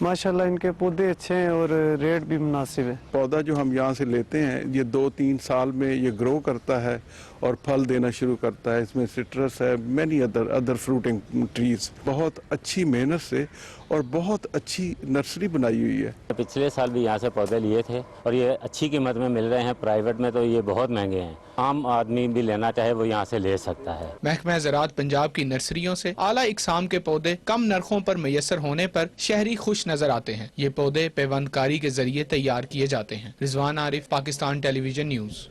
Speaker 18: माशाल्लाह इनके पौधे अच्छे हैं और रेट भी मुनासिब है।
Speaker 12: पौधा जो हम यहाँ से लेते हैं ये 2-3 साल में ये ग्रो करता है और फल देना शुरू करता है। इसमें सिट्रस है, मैनी अदर फ्रूटिंग ट्रीज। बहुत अच्छी मेहनत से और बहुत अच्छी नर्सरी बनाई हुई है।
Speaker 19: पिछले साल भी यहाँ से पौधे लिए थे और ये अच्छी कीमत में मिल रहे हैं। प्राइवेट में तो ये बहुत महंगे हैं, आम आदमी भी लेना चाहे वो यहाँ से ले सकता है।
Speaker 16: महकमा ज़राअत पंजाब की नर्सरियों से आला इकसाम के पौधे कम नरखों पर मैसर होने पर शहरी खुश नजर आते हैं। ये पौधे पैवंदकारी के जरिए तैयार किए जाते हैं। Rizwan Arif, Pakistan television news.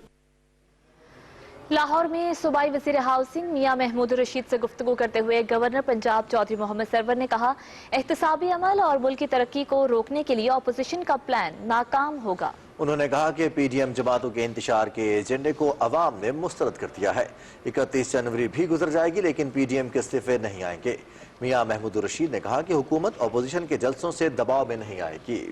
Speaker 4: लाहौर में सूबाई वज़ीर हाउसिंग मियां महमूद रशीद से गुफ्तगू करते हुए गवर्नर पंजाब चौधरी मोहम्मद सरवर ने कहा, एहतसाबी अमल और मुल्क की तरक्की को रोकने के लिए अपोजिशन का प्लान नाकाम होगा।
Speaker 3: उन्होंने कहा कि PDM जमातों के इंतशार के एजेंडे को अवाम ने मुस्तरद कर दिया है। 31 जनवरी भी गुजर जाएगी लेकिन PDM के इस्तीफे नहीं आएंगे। मियां महमूद रशीद ने कहा कि हुकूमत अपोजिशन के जलसों से दबाव में नहीं आएगी।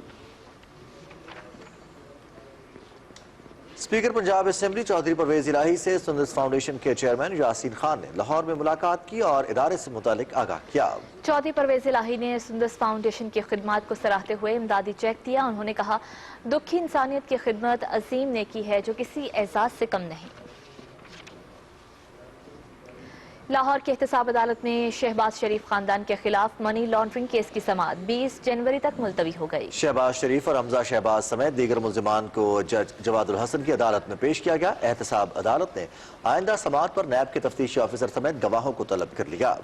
Speaker 3: स्पीकर पंजाब असेंबली चौधरी परवेज इलाही से सुंदस फाउंडेशन के चेयरमैन यासीन खान ने लाहौर में मुलाकात की और इदारे से मुतालिक आगाह किया।
Speaker 4: चौधरी परवेज इलाही ने सुंदस फाउंडेशन की खिदमत को सराहते हुए इमदादी चेक दिया। उन्होंने कहा, दुखी इंसानियत की खिदमत अजीम ने की है जो किसी एजाज से कम नहीं। لاہور کی احتساب عدالت میں شہباز شریف خاندان کے خلاف منی لانڈرنگ کیس کی سماعت 20 جنوری تک ملتوی ہو گئی۔
Speaker 3: شہباز شریف اور حمزہ شہباز سمیت دیگر ملزمان کو جج جواد الحسن کی عدالت میں پیش کیا گیا۔ احتساب عدالت نے آئندہ سماعت پر نیب کے تفتیشی آفیسر سمیت گواہوں کو طلب کر لیا۔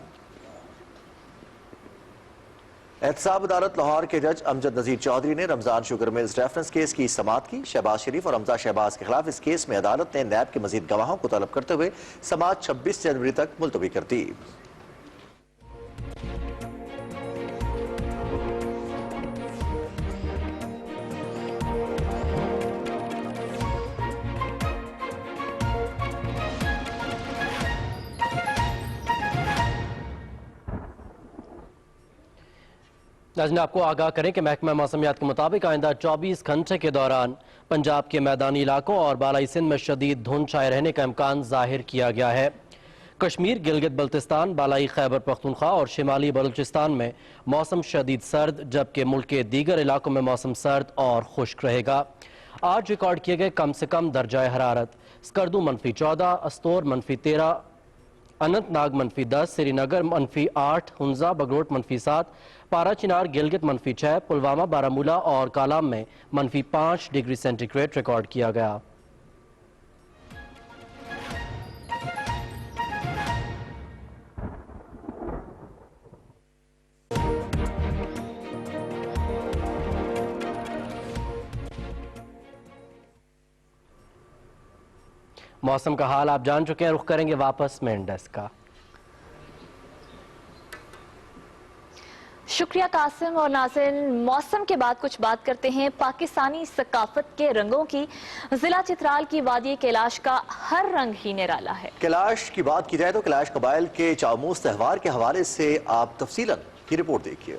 Speaker 3: احتساب عدالت لاہور کے جج امجد نذیر چودھری نے رمضان شوگر ملز ریفرنس کیس کی سماعت کی۔ شہباز شریف اور حمزہ شہباز کے خلاف اس کیس میں عدالت نے نیب کے مزید گواہوں کو طلب کرتے ہوئے سماعت 26 جنوری تک ملتوی کر دی۔
Speaker 5: ناظرین آپ کو آگاہ کریں کہ محکمہ موسمیات کے مطابق آئندہ 24 گھنٹے کے دوران پنجاب کے میدانی علاقوں اور بالائی سندھ میں شدید دھند چھائے رہنے کا امکان ظاہر کیا گیا ہے۔ کشمیر، گلگت بلتستان، بالائی خیبر پختونخوا اور شمالی بلوچستان میں موسم شدید سرد، جبکہ ملک کے دیگر علاقوں میں موسم سرد اور خشک رہے گا۔ آج ریکارڈ کیے گئے کم سے کم درجہ حرارت: اسکردو -14، استور -13، اننت ناگ -10، سری نگر -8، ہنزا بگروٹ -7، پارا چنار گلگت -6، پلوامہ، بارامولہ اور کالام میں -5 ڈگری سینٹی گریڈ ریکارڈ کیا گیا۔ موسم کا حال آپ جان چکے ہیں، رخ کریں گے واپس مین ڈیسک کا۔
Speaker 4: شکریہ قاسم۔ اور ناظرین، موسم کے بعد کچھ بات کرتے ہیں پاکستانی ثقافت کے رنگوں کی۔ ضلع چترال کی وادی کیلاش کا ہر رنگ ہی نرالا ہے۔
Speaker 3: کیلاش کی بات کی جائے تو کیلاش قبائل کے چاؤموس تہوار کے حوالے سے آپ تفصیلاً کی رپورٹ دیکھیے۔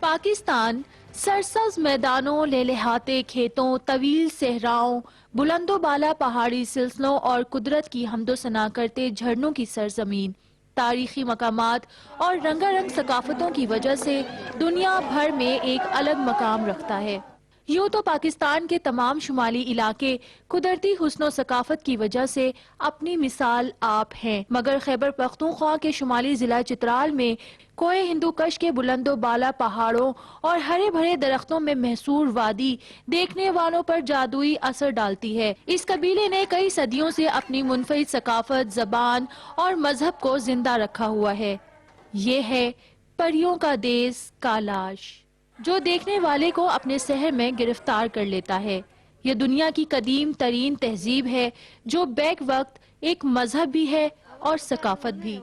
Speaker 20: پاکستان سرسبز میدانوں، لہلہاتے کھیتوں، طویل صحراؤں، بلند و بالا پہاڑی سلسلوں اور قدرت کی حمد و ثنا کرتے جھرنوں کی سرزمین، تاریخی مقامات اور رنگارنگ ثقافتوں کی وجہ سے دنیا بھر میں ایک الگ مقام رکھتا ہے۔ یوں تو پاکستان کے تمام شمالی علاقے قدرتی حسن و ثقافت کی وجہ سے اپنی مثال آپ ہیں، مگر خیبر پختونخوا کے شمالی ضلع چترال میں کوہ ہندو کش کے بلند و بالا پہاڑوں اور ہرے بھرے درختوں میں محصور وادی دیکھنے والوں پر جادوئی اثر ڈالتی ہے۔ اس قبیلے نے کئی صدیوں سے اپنی منفرد ثقافت، زبان اور مذہب کو زندہ رکھا ہوا ہے۔ یہ ہے پریوں کا دیس کالاش، جو دیکھنے والے کو اپنے سحر میں گرفتار کر لیتا ہے۔ یہ دنیا کی قدیم ترین تہذیب ہے جو بیک وقت ایک مذہب بھی ہے اور ثقافت بھی۔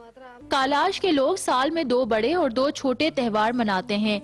Speaker 20: کالاش کے لوگ سال میں 2 بڑے اور 2 چھوٹے تہوار مناتے ہیں،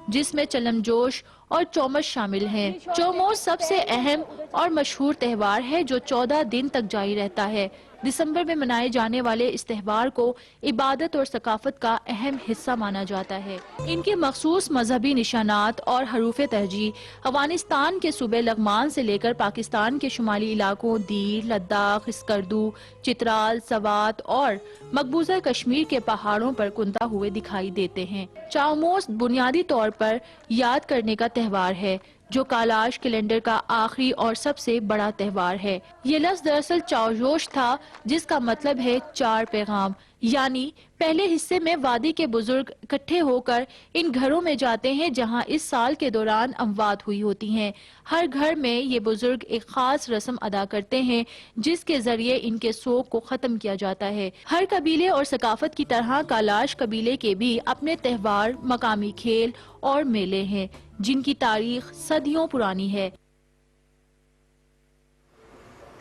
Speaker 20: جس میں چلم جوش اور چومش شامل ہیں۔ چوموس سب سے اہم اور مشہور تہوار ہے جو 14 دن تک جاری رہتا ہے۔ دسمبر میں منائے جانے والے اس تہوار کو عبادت اور ثقافت کا اہم حصہ مانا جاتا ہے۔ ان کے مخصوص مذہبی نشانات اور حروف ترجیح افغانستان کے صوبے لغمان سے لے کر پاکستان کے شمالی علاقوں دیر، لداخ، اسکردو، چترال، سوات اور مقبوضہ کشمیر کے پہاڑوں پر کنتا ہوئے دکھائی دیتے ہیں۔ چاؤموس بنیادی طور پر یاد کرنے کا تہوار ہے، جو کالاش کیلنڈر کا آخری اور سب سے بڑا تہوار ہے۔ یہ لفظ دراصل چاوجوش تھا، جس کا مطلب ہے 4 پیغام، یعنی پہلے حصے میں وادی کے بزرگ اکٹھے ہو کر ان گھروں میں جاتے ہیں جہاں اس سال کے دوران اموات ہوئی ہوتی ہیں۔ ہر گھر میں یہ بزرگ ایک خاص رسم ادا کرتے ہیں جس کے ذریعے ان کے سوگ کو ختم کیا جاتا ہے۔ ہر قبیلے اور ثقافت کی طرح کالاش قبیلے کے بھی اپنے تہوار، مقامی کھیل اور میلے ہیں جن کی تاریخ صدیوں پرانی ہے۔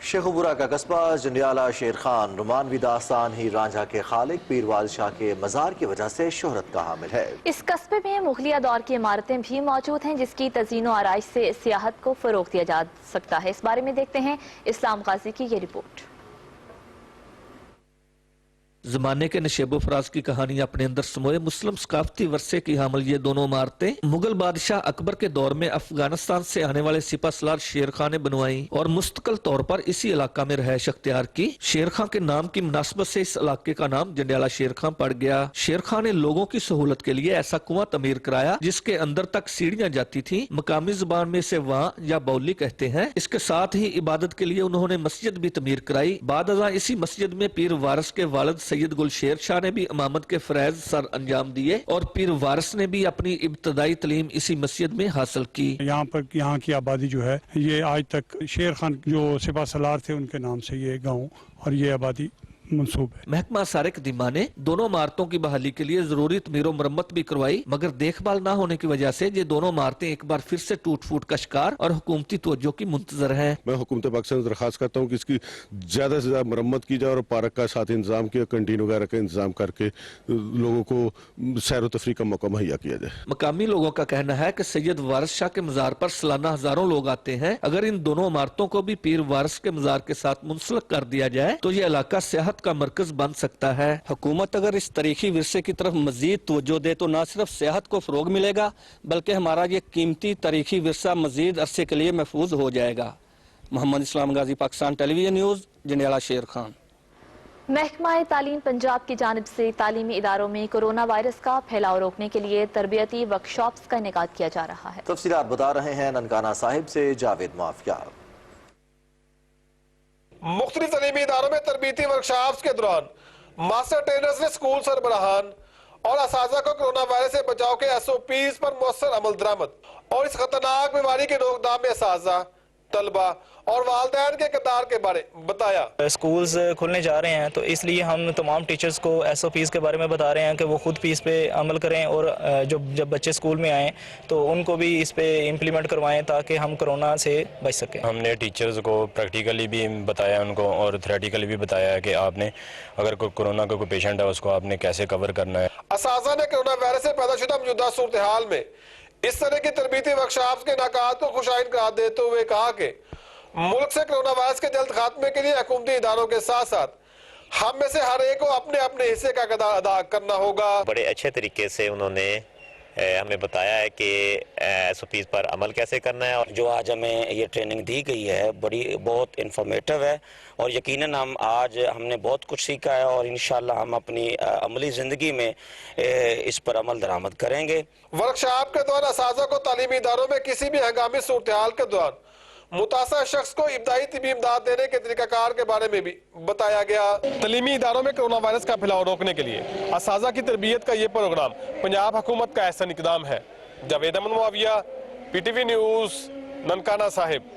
Speaker 3: شیخوپورہ کا قصبہ جنڈیالہ شیر خان رومانوی داستان ہی رانجھا کے خالق پیر والد شاہ کے مزار کی وجہ سے شہرت کا حامل ہے۔
Speaker 4: اس قصبے میں مغلیہ دور کی عمارتیں بھی موجود ہیں جس کی تزئین و آرائش سے سیاحت کو فروغ دیا جا سکتا ہے۔ اس بارے میں دیکھتے ہیں اسلام غازی کی یہ رپورٹ۔
Speaker 21: जमाने के नशेबो फराज की कहानी अपने अंदर समोए मुस्लिम सकाफती वर्से की हामिल ये दोनों इमारतें मुगल बादशाह अकबर के दौर में अफगानिस्तान से आने वाले सिपा सलार शेर खां ने बनवाई और मुस्तकिल तौर पर इसी इलाका में रहायश अख्तियार की। शेर खां के नाम की मुनासबत से इस इलाके का नाम जंडियाला शेर खां पड़ गया। शेर खां ने लोगों की सहूलत के लिए ऐसा कुआं तमीर कराया जिसके अंदर तक सीढ़ियां जाती थी। मकामी जुबान में इसे वां या बौली कहते हैं। इसके साथ ही इबादत के लिए उन्होंने मस्जिद भी तमीर कराई। बाद अज़ां इसी मस्जिद में पीर वारिस के वालिद सैयद गुलशेर शाह ने भी इमामत के फरैज सर अंजाम दिए और पीर वारिस ने भी अपनी इब्तदाई तालीम इसी मस्जिद में हासिल की।
Speaker 22: यहाँ की आबादी जो है ये आज तक शेर खान जो सिपा सलार थे उनके नाम से ये गाँव और ये आबादी मंसूब है।
Speaker 21: महकमा सारे कदीमा ने दोनों इमारतों की बहाली के लिए जरूरी तमीर मरम्मत भी करवाई, मगर देखभाल न होने की वजह से ये दोनों इमारतें एक बार फिर से टूट फूट का शिकार और हुकूमती तवज्जो की मुंतजर हैं।
Speaker 11: मैं हुकूमत पाकिस्तान से दरखास्त करता हूँ कि इसकी ज्यादा से ज्यादा मरम्मत की जाए और पार्क का साथ इंतजाम किया, कंटीन वगैरह का इंतजाम करके लोगों को सैर व तफरी का मौका मुहैया किया जाए।
Speaker 21: मकामी लोगों का कहना है कि सैयद वारिस शाह के मजार पर सालाना हजारों लोग आते हैं। अगर इन दोनों इमारतों को भी पीर वारिस के मजार के साथ मुंसलिक कर दिया जाए तो ये इलाका सेहत का मरकज बन सकता है।
Speaker 23: हुकूमत अगर इस तारीखी विरसे की तरफ मजीद तवज्जो दे तो न सिर्फ सेहत को फरोग मिलेगा बल्कि हमारा ये कीमती तारीखी विरसा मजीद अरसे के लिए महफूज हो जाएगा। मोहम्मद इस्लाम गाजी, पाकिस्तान टेलीविजन न्यूज़, जंडियाला शेर खान।
Speaker 4: महकमा तालीम पंजाब की जानिब से तालीमी इदारों में कोरोना वायरस का फैलाव रोकने के लिए तरबियती वर्कशॉप्स का इनेकाद किया जा रहा है।
Speaker 3: तफसीलात बता रहे हैं ननकाना साहिब से जावेद मुआफिया।
Speaker 24: मुख्तलिफ तालीमी इदारों में तरबियती वर्कशॉप्स के दौरान मास्टर ट्रेनर्स ने स्कूल सरबराहान और असातिज़ा को कोरोना वायरस से बचाव के SOPs पर मुअस्सर अमल दरामद और इस खतरनाक बीमारी के रोकथाम में असातिज़ा, तलबा और वालिदैन के किरदार के बारे में बताया।
Speaker 25: स्कूल्स खुलने जा रहे हैं तो इसलिए हम तमाम टीचर्स को SOPs के बारे में बता रहे हैं कि वो खुद भी इस पे अमल करें और जब बच्चे स्कूल में आएँ तो उनको भी इस पे इम्प्लीमेंट करवाएं ताकि हम कोरोना से बच सकें।
Speaker 26: हमने टीचर्स को प्रैक्टिकली भी बताया उनको और थ्योरेटिकली भी बताया कि आपने अगर कोरोना का कोई पेशेंट है उसको आपने कैसे कवर करना है।
Speaker 24: असातिज़ा ने कोरोना वायरस से पैदा शुदा मौजूदा सूरत हाल में इस तरह की तरबियती वर्कशॉप्स के इनेकाद को खुशाइन करार देते हुए कहा कि मुल्क से कोरोना वायरस के जल्द खात्मे के लिए हुकूमती इदारों के साथ साथ हम में से हर एक को अपने अपने हिस्से का किरदार अदा करना होगा।
Speaker 27: बड़े अच्छे तरीके से उन्होंने हमें बताया है कि SOPs पर अमल कैसे करना है और
Speaker 28: जो आज हमें ये ट्रेनिंग दी गई है बहुत इंफॉर्मेटिव है और यकीनन हम आज हमने बहुत कुछ सीखा है और इंशाल्लाह हम अपनी अमली ज़िंदगी में इस पर अमल दरामद करेंगे।
Speaker 24: वर्कशॉप के दौरान असातिज़ा को तालीमी इदारों में किसी भी हंगामी सूरत हाल के दौरान मुतासर शख्स को इब्तदाई तिबी इमदाद देने के तरीकाकार के बारे में भी बताया गया। तालीमी इदारों में कोरोना वायरस का फैलाव रोकने के लिए असातिज़ा की तरबियत का ये प्रोग्राम पंजाब हुकूमत का अहसन इक़दाम है। Javed Ahmed Muawiya, PTV news, Nankana Sahib.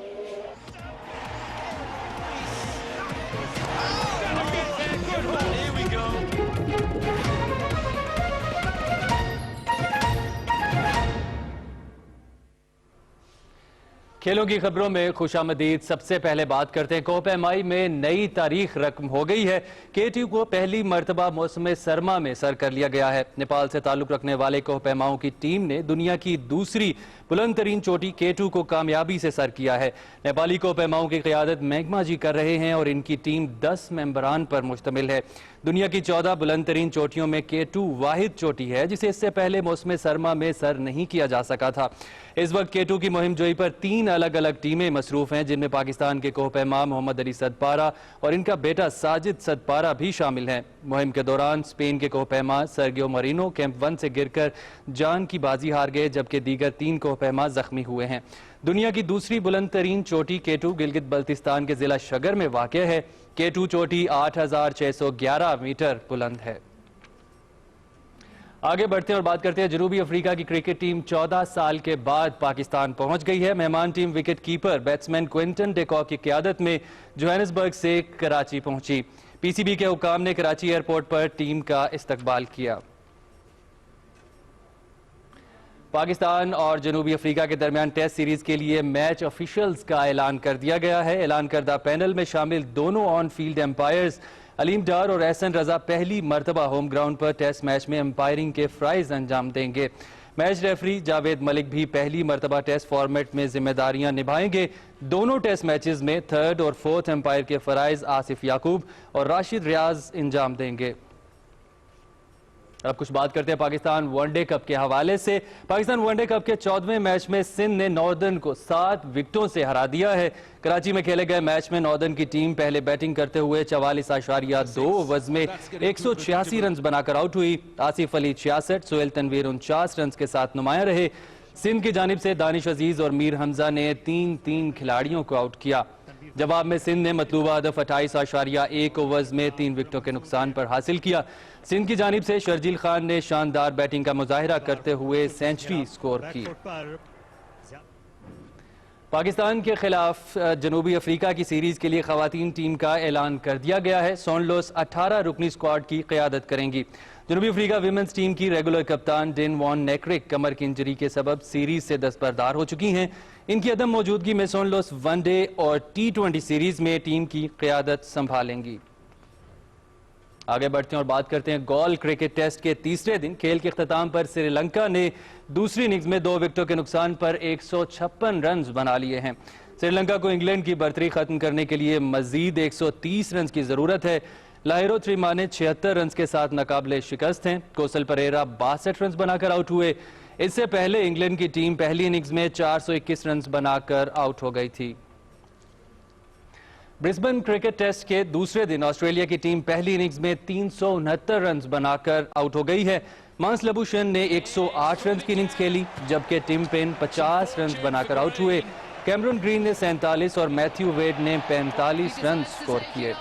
Speaker 6: खेलों की खबरों में खुशामदीद। सबसे पहले बात करते हैं कोह-ए-माई में नई तारीख रकम हो गई है। KTU को पहली मरतबा मौसम सरमा में सर कर लिया गया है। नेपाल से ताल्लुक रखने वाले कोह-ए-माओं की टीम ने दुनिया की दूसरी बुलंद तरीन चोटी K2 को कामयाबी से सर किया है। नेपाली कोह-ए-माओं की क़यादत महकमा जी कर रहे हैं और इनकी टीम 10 मेंबरान पर मुश्तमिल है। दुनिया की 14 बुलंद तरीन चोटियों में K2 वाहिद चोटी है जिसे इससे पहले मौसम सरमा में सर नहीं किया जा सका था। इस वक्त K2 की मुहिम जोई पर 3 अलग अलग टीमें मसरूफ हैं जिनमें पाकिस्तान के कोह-ए-मा मोहम्मद अली सदपारा और इनका बेटा साजिद सदपारा भी शामिल हैं। मुहिम के दौरान स्पेन के कोह-ए-मा सर्गियो मरीनो कैंप 1 से गिरकर जान की बाजी हार गए जबकि दीगर 3 कोह-ए-मा जख्मी हुए हैं। दुनिया की दूसरी बुलंद तरीन चोटी K2 गिलगित बल्तिस्तान के जिला शगर में वाक़ है। K2 चोटी 8611 मीटर बुलंद है। आगे बढ़ते हैं और बात करते हैं जनूबी अफ्रीका की क्रिकेट टीम 14 साल के बाद पाकिस्तान पहुंच गई है। मेहमान team wicket keeper batsman Quinton de Kock की क़यादत में जोहानिसबर्ग से कराची पहुंची। PCB के हुकाम ने कराची एयरपोर्ट पर टीम का इस्तकबाल किया। पाकिस्तान और जनूबी अफ्रीका के दरमियान टेस्ट सीरीज के लिए मैच ऑफिशियल्स का ऐलान कर दिया गया है। ऐलान करदा पैनल में शामिल दोनों ऑन फील्ड एम्पायर्स अलीम डार और एहसन रजा पहली मरतबा होम ग्राउंड पर टेस्ट मैच में एम्पायरिंग के फ्राइज अंजाम देंगे। मैच रेफरी जावेद मलिक भी पहली मरतबा टेस्ट फॉर्मेट में जिम्मेदारियां निभाएंगे। दोनों टेस्ट मैचेस में 3rd और 4th एम्पायर के फराइज आसिफ याकूब और राशिद रियाज अंजाम देंगे। اب کچھ بات کرتے ہیں پاکستان ون ڈے کپ کے حوالے سے۔ پاکستان ون ڈے کپ کے 14ویں میچ میں سندھ نے ناردرن کو 7 وکٹوں سے ہرا دیا ہے۔ کراچی میں کھیلے گئے میچ میں ناردرن کی ٹیم پہلے بیٹنگ کرتے ہوئے 44.2 اوورز میں 186 رنز بنا کر آؤٹ ہوئی۔ آصف علی 66، سہیل تنویر 49 رنز کے ساتھ نمایاں رہے۔ سندھ کی جانب سے دانش عزیز اور میر حمزہ نے 3 کھلاڑیوں کو آؤٹ کیا۔ جواب میں سندھ نے مطلوبہ ہدف 28.1 اوورز میں 3 وکٹوں کے نقصان پر حاصل کیا۔ سندھ کی جانب سے شرجیل خان نے شاندار بیٹنگ کا مظاہرہ کرتے ہوئے سینچری سکور کی۔ پاکستان کے خلاف جنوبی افریقہ کی سیریز کے لیے خواتین ٹیم کا اعلان کر دیا گیا ہے۔ سونلوس 18 رکنی سکواڈ کی قیادت کریں گی۔ جنوبی افریقہ ویمنز ٹیم کی ریگولر کپتان ڈین وان نیکرک کمر کی انجری کے سبب سیریز سے دستبردار ہو چکی ہیں۔ ان کی عدم موجودگی میں سونلوس ون ڈے اور T20 سیریز میں ٹیم کی قیادت سنبھالیں گی۔ آگے بڑھتے ہیں اور بات کرتے ہیں گال کرکٹ ٹیسٹ کے تیسرے دن کھیل کے اختتام پر سری لنکا نے دوسری اننگز میں 2 وکٹوں کے نقصان پر 156 رنز بنا لیے ہیں۔ سری لنکا کو انگلینڈ کی برتری ختم کرنے کے لیے مزید 130 رنز کی ضرورت ہے۔ لاہیرو تریمانے 76 رنز کے ساتھ ناقابل شکست ہیں۔ کوسل پریرا 62 رنز بنا کر آؤٹ ہوئے۔ اس سے پہلے انگلینڈ کی ٹیم پہلی اننگز میں 421 رنز بنا کر آؤٹ ہو گئی تھی۔ برسبن کرکٹ ٹیسٹ کے دوسرے دن آسٹریلیا کی ٹیم پہلی اننگز میں 369 رنز بنا کر آؤٹ ہو گئی ہے۔ مانس لبوشن نے 108 رنز کی اننگز کھیلی جبکہ ٹم پین 50 رنز بنا کر آؤٹ ہوئے۔ کیمرون گرین نے 47 اور میتھیو ویڈ نے 45 رنز سکور کیے۔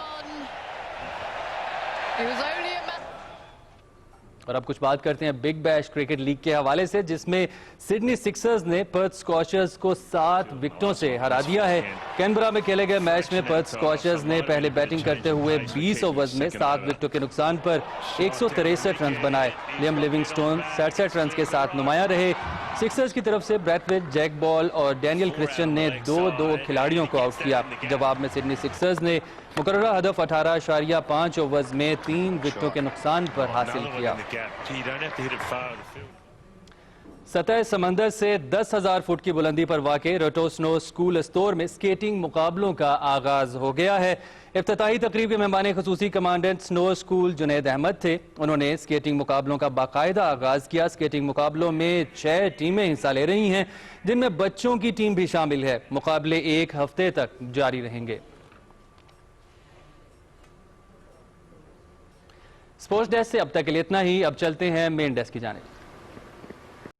Speaker 6: اور اب کچھ بات کرتے ہیں بگ بیش کرکٹ لیگ کے حوالے سے، جس میں سڈنی سکسرز نے پرتھ اسکوچرز کو 7 وکٹوں سے ہرا دیا ہے۔ کینبرا میں کھیلے گئے میچ میں پرتھ اسکوچرز نے پہلے بیٹنگ کرتے ہوئے 20 اوورز میں 7 وکٹوں کے نقصان پر 163 رنز بنائے۔ لیم لیونگسٹون 67 رنز کے ساتھ نمایاں رہے۔ سکسرز کی طرف سے بریتویٹ، جیک بال اور ڈینیل کرسچن نے 2 کھلاڑیوں کو آؤٹ کیا۔ جواب میں سڈنی سکسرز نے مقررہ ہدف 18.5 اوورز میں 3 وکٹوں کے نقصان پر حاصل کیا۔ سطح سمندر سے 10,000 فٹ کی بلندی پر واقع روٹوسنو اسکول استور میں سکیٹنگ مقابلوں کا آغاز ہو گیا ہے۔ افتتاحی تقریب کے مہمان خصوصی کمانڈنٹ سنو اسکول جنید احمد تھے۔ انہوں نے سکیٹنگ مقابلوں کا باقاعدہ آغاز کیا۔ سکیٹنگ مقابلوں میں 6 ٹیمیں حصہ لے رہی ہیں جن میں بچوں کی ٹیم بھی شامل ہے۔ مقابلے 1 ہفتے تک جاری رہیں گے۔ سپورٹس ڈیسک سے اب تک کے لیے اتنا ہی۔ اب چلتے ہیں مین ڈیسک کی جانب۔